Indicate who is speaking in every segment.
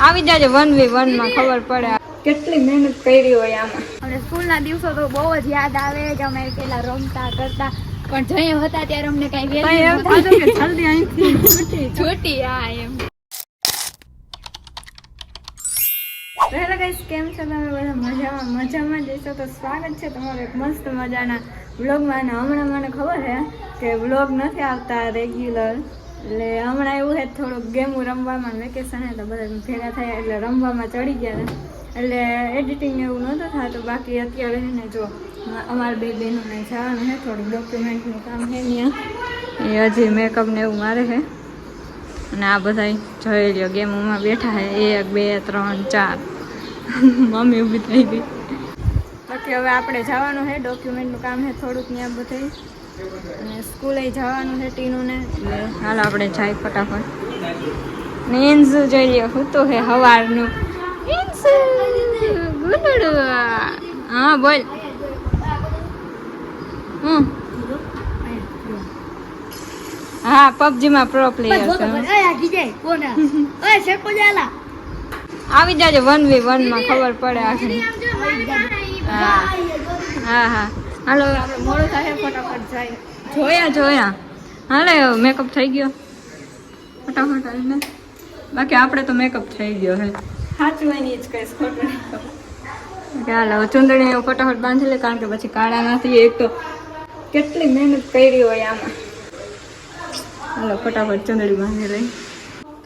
Speaker 1: આવી જાજે 1v1 માં ખબર પડે કેટલી મહેનત કરી હોય આમાં.
Speaker 2: અમને સ્કૂલના દિવસો તો બહુ જ યાદ આવે કે અમે પેલા રમતા કરતા, પણ જઈએ હતા ત્યારે અમને કઈ વેલ્યુ નહોતું કે જલ્દી અહીંથી છૂટી. હા એમ. હેલો ગાઈસ, કેમ છો તમે બધા? મજામાં જઈશો તો સ્વાગત છે તમારું એક મસ્ત મજાના વ્લોગમાં. અને હમણાં મને ખબર છે કે વ્લોગ નથી આવતા રેગ્યુલર, એટલે હમણાં એવું છે થોડુંક ગેમો રમવામાં, વેકેશન હે તો બધા ભેગા થયા એટલે રમવામાં ચડી ગયા હતા, એટલે એડિટિંગ એવું નહોતું થતું. બાકી અત્યારે છે ને જો અમારા બે બહેનોને જવાનું છે, થોડુંક ડોક્યુમેન્ટનું કામ છે ત્યાં, એ હજી મેકઅપ ને એવું મારે છે. અને આ બધા જોઈ લ્યો ગેમોમાં બેઠા છે, 1 2 3 4 મમ્મી ઊભી થઈ ગઈ. બાકી હવે આપણે જવાનું છે, ડોક્યુમેન્ટનું કામ છે થોડુંક ત્યાં બધે, અને સ્કૂલે જવાનું છે ટીનુને, એટલે હાલ આપણે જાય ફટાફટ. ને ઇન્સુ જોઈ લ્યો હું તો હે સવારનું. ઇન્સુ ગુડડું. હા બોલ. હા પબજીમાં પ્રો પ્લેયર છે. આવી જાજે 1v1 માં ખબર પડે આખી. હા હા હાલો આપણે મોડું થાય ફટાફટ જાય. જોયા હાલે મેકઅપ થઈ ગયો ફટાફટ હાલને. બાકી આપણે તો મેકઅપ થઈ ગયો હે, સાચવાની જ કહીશ, ખોટું નહીં. હાલો ચૂંદડી એવું ફટાફટ બાંધી લે, કારણ કે પછી કાળા નથી. એક તો કેટલી મહેનત કરી હોય આમાં. હાલો ફટાફટ ચૂંદડી બાંધી લઈ.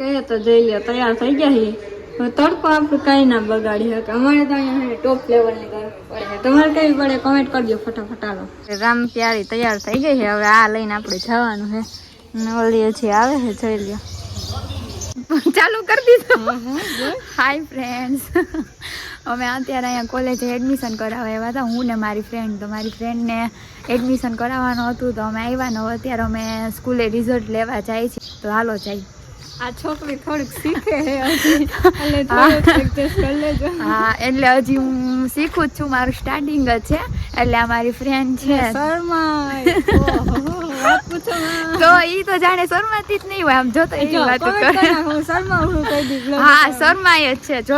Speaker 2: કહે તો જઈ લે તૈયાર થઈ ગયા છીએ. તડકો આપણે કાંઈ ના બગાડી શકે. અમારે તો અહીંયા ટોપ લેવલની કરવી પડે. તમારે કઈ પડે કમેન્ટ કરજો ફટાફટ. હાલો રામ પ્યારી તૈયાર થઈ ગઈ છે, હવે આ લઈને આપણે જવાનું છે. ઓલી હજી આવે છે, જોઈ લ્યો. ચાલુ કરી દીધું. હાય ફ્રેન્ડ્સ, અમે અત્યારે અહીંયા કોલેજે એડમિશન કરાવવા આવ્યા હતા, હું ને મારી ફ્રેન્ડ. તો મારી ફ્રેન્ડને એડમિશન કરાવવાનું હતું તો અમે આવ્યા ને અત્યારે અમે સ્કૂલે રિઝલ્ટ લેવા જાય છીએ. તો હાલો જાય. આ છોકરી થોડીક શીખે છે હજી, એટલે થોડુંક એડજસ્ટ કરી લેજો. હા એટલે હજી હું શીખું જ છું, મારું સ્ટાર્ટિંગ જ છે. એટલે આ મારી ફ્રેન્ડ છે શર્માય. વાત પૂછો તો ઈ તો જાણે શર્માતી જ નહીં હોય, આમ જો તો એવી વાત કરે. હું શર્મા હું કહી દીધું. હા શર્માય જ છે. જો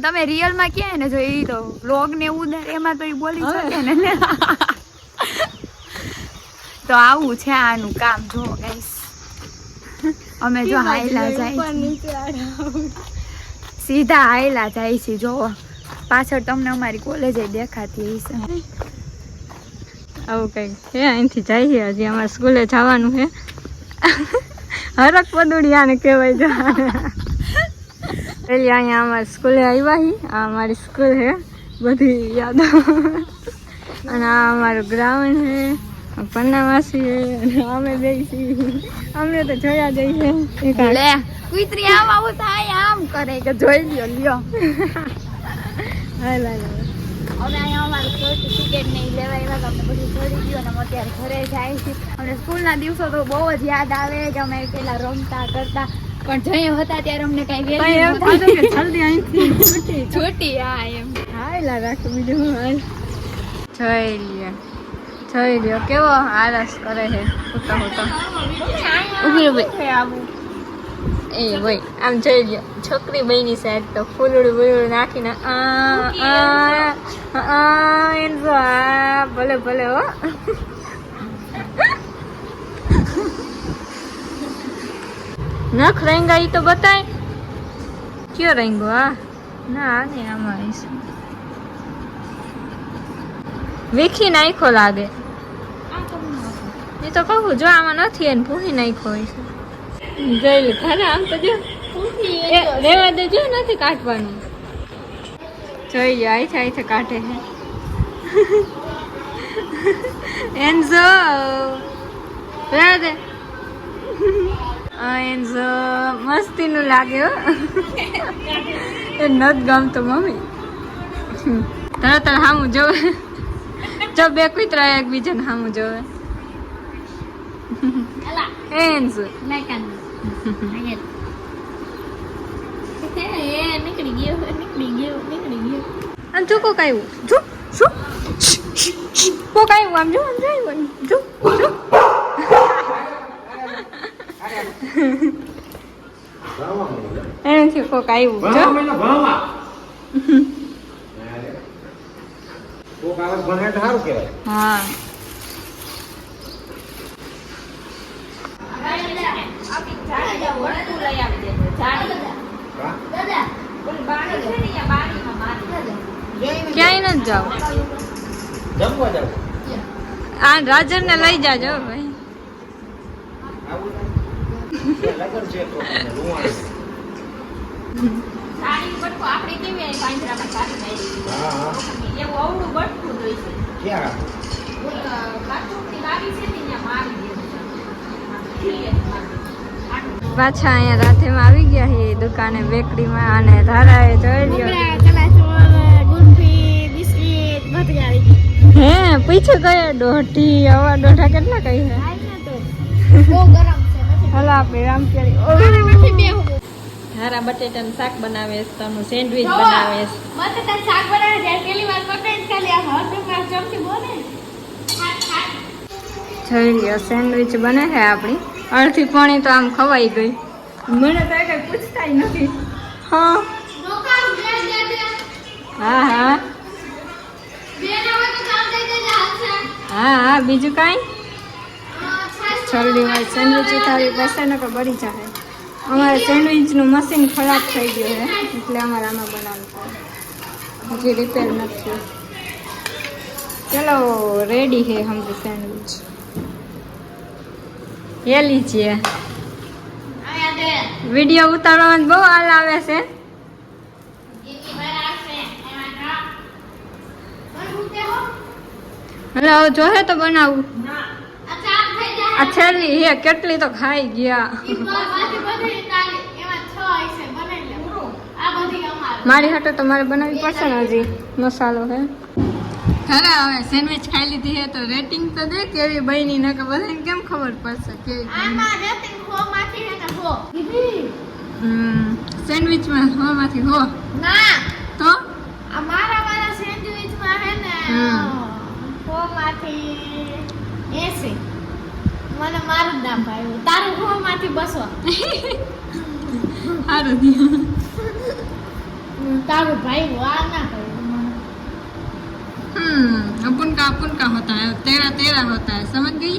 Speaker 2: તમે રિયલમાં ક્યાં ને જો ઈ તો વ્લોગ ને એવું એમાં તો ઈ બોલી શકે ને. તો આવું છે આનું કામ. જો ગાઈસ અમે જો હાયલા જાય, સીધા હાયલા જાય છે. જો પાછળ તમને અમારી કોલેજ દેખાતી હશે. આવું કઈ છે, અહીંથી જઈએ. હજી અમારે સ્કૂલે જવાનું છે. હરક પદુડિયાને કહેવાય. જો પેલી અહીંયા અમારી સ્કૂલે આવ્યા હી. આ અમારી સ્કૂલ છે, બધી યાદો. અને આ અમારું ગ્રાઉન્ડ છે, પન્નાવાસી છે, અમે બેસી. અમને તો જોયા જઈએ. લે કુતરી આમ આવું થાય આમ કરે કે જોઈ લ્યો લ્યો. હાલ હાલ હવે અહીંયા અમારે સર્ટિફિકેટ ને લેવા આવ્યા તો અમને બધું છોડી ગયું અને અત્યારે ઘરે જાય છે. અમને સ્કૂલના દિવસો તો બહુ જ યાદ આવે કે અમે પેલા રમતા કરતા, પણ જઈએ હતા ત્યારે અમને કઈ વેલ્યુ નહોતું કે જલ્દી અહીંથી છૂટી. હા એમ. હાયલા રાખો બીજું હું હાલ. જોઈ લ્યો કેવો આળસ કરે છે હોતા હોતા. ઉભી એ ભાઈ આમ જોઈ લ્યો છોકરી બની સાઈડ તો ફૂલડું બુલડું નાખીને ભલે ભલે હો. નખ રેંગા ઈ તો બતાય કયો રેંગો. આ ના ને આમાં આવીશું વીખી નાખો લાગે. એ તો કહું જો આમાં નથી એને પૂહી નાખો હોય છે. જોઈ લે ખરા આમ તો જો રેવા દેજો, નથી કાઢવાનું. જોઈ લે આઈ છે કાઢે છે. એન્ઝો રેવા દે. એન્ઝો મસ્તીનું લાગે હો. એ નથી ગમતો મમ્મી. તરત હામું જોવે. જો બે કૂતરા એકબીજાને સામું જોવે. એન્ઝુ નીકળી ગયો. અને જો કોક આવ્યું. જો શું કોક આવ્યું. આમ જો એને અહીંથી કોક આવ્યું જો
Speaker 3: ભણવા મહિનો ભણવા કોક આવે ભણે તો સારું કહેવાય.
Speaker 2: હા
Speaker 3: હા?
Speaker 2: ક્યાંય નથી જાવ
Speaker 3: જમવા જાવ
Speaker 2: આ રાજર ને લઈ જાજો ભાઈ
Speaker 3: આવું નહીં? છે લગન છે તો રૂવાણી. હા હા ક્યાં
Speaker 2: પાછા અહીંયા રાધેમાં આવી ગયા છે દુકાને બેકરીમાં અને ધારાએ જોઈ લ્યો હે પૂછ્યું કયા દોઢી આવા દોઢા કેટલા કઈ છે હાલો આપણે રામકેરી ધારા બટેટાનું શાક બનાવે છે તનું સેન્ડવિચ બનાવે છે જોઈ લ્યો સેન્ડવિચ બને છે આપણી અડધી પોણી તો આમ ખવાઈ ગઈ મને તો કઈ પૂછતા નથી હા હા હા હા હા બીજું કાંઈ જલ્દીમાં સેન્ડવિચ તારી પાસે ને કે બળી જાય અમારે સેન્ડવિચનું મશીન ખરાબ થઈ ગયું છે એટલે અમારે આમાં બનાવવું પડે હજી રિપેર નથી ચલો રેડી है हमारी सैंडविच ये लीजिए વિડીયો ઉતારવામાં બહુ હાલ આવે છે હલો જોહે તો બનાવું આ છેલ્લી હે કેટલી તો ખાઈ ગયા મારી હાટે તો મારે બનાવવી પડશે ને હજી મસાલો હે ખરા હવે સેન્ડવિચ ખાઈ લીધી હે તો રેટિંગ તો દે કેવી બની ને કે બધાને કેમ ખબર પડશે કેવી સેન્ડવિચમાં હો માંથી હો તો
Speaker 4: મારા સેન્ડવિચમાં હે ને હો માંથી 80 મને મારું નામ ભાઈ તારું હો માંથી 200
Speaker 2: સારું થયું
Speaker 4: तारू भाई वो आना
Speaker 2: अपन का होता है तेरा तेरा होता है समझ गई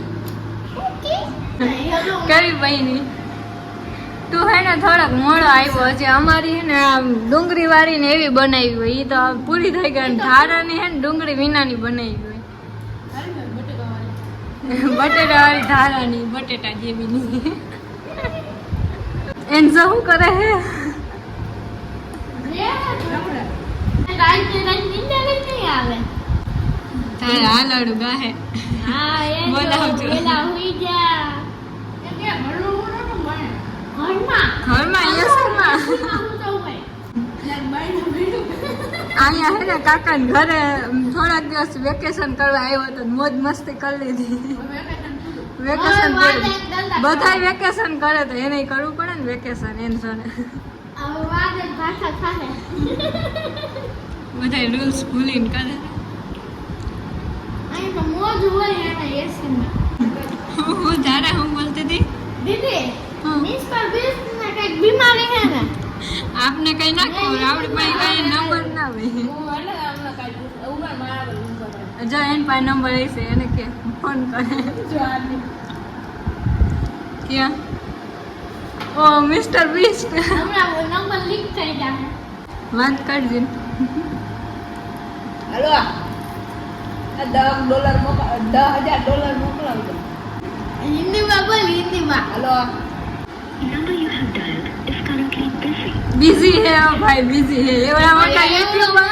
Speaker 2: कभी बहनी તું હે ને થોડાક મોડો આવ્યો છે અમારી હે ને આમ ડુંગળી વાળી ને એવી બનાવી હોય એ તો પૂરી થઈ ગઈ ધારાની હે ને ડુંગળી વિનાની બનાવી હોય બટેટા વાળી ધારાની બટેટા જેવી ની એન શું કરે હે તારે હાલડું ગાહે બોલાવજો ઘરમાં અહીંયા હે ને કાકા ઘરે થોડાક દિવસ વેકેશન કરવા આવ્યો તો મોજ મસ્તી કરી લીધી વેકેશન બધા વેકેશન કરે તો એને કરવું પડે ને વેકેશન એમ સોને બધા રૂલ્સ ભૂલીને કરે હું ધારા હું બોલતી હતી
Speaker 4: बीमारी है ना
Speaker 2: आपने कहीं ना खबर आपने પાસે કઈ નંબર ના હોય જો એન પાસે નંબર હશે એને કે ફોન કરે ક્યાં ઓ મિસ્ટર બીસ્ટ
Speaker 4: हमरा वो नंबर लिख कर जाए
Speaker 2: વાત કરજે
Speaker 1: હાલો $10 મોકલાવજો
Speaker 4: हिंदी में बोल हिंदी में
Speaker 1: હાલો
Speaker 2: बिजी है ओ भाई बिजी है एवડા મોટા યુટ્યુબર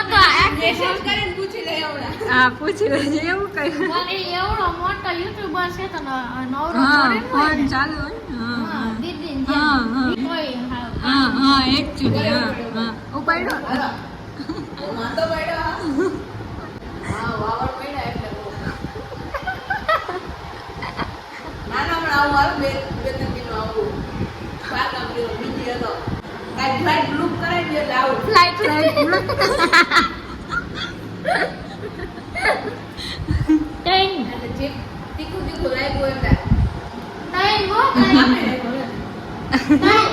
Speaker 1: મેસેજ કરીને પૂછી લે એવડા
Speaker 2: હા પૂછી લેજે એવું કઈ
Speaker 4: મને એવડો મોટો યુટ્યુબર છે તો નવરો
Speaker 2: હા
Speaker 4: થોડી
Speaker 2: ફોન
Speaker 4: હોય ને.
Speaker 2: ચાલુ હોય
Speaker 4: હા,
Speaker 2: હા
Speaker 4: દીદી
Speaker 2: હા, હા.
Speaker 4: કોઈ હા
Speaker 2: હા હા એકચ્યુઅલી હા હા ઉપાડો
Speaker 1: હાલો વાંધો પડ્યો હા વાવડ પડ્યા એટલે નાના પણ આવું હાલ બે ત્રણ કિલો આવું પાકા કિલો બીજી હતો કાઈ ફ્લાઇટ બ્લુક કરાવી દે એટલે આવું
Speaker 2: ફ્લાઇટ
Speaker 4: ટેન
Speaker 1: એટલે જે તીખું તીખું રાખ્યું એટલે
Speaker 4: ટેન હો
Speaker 1: આપણે રાખ્યું
Speaker 4: ટેન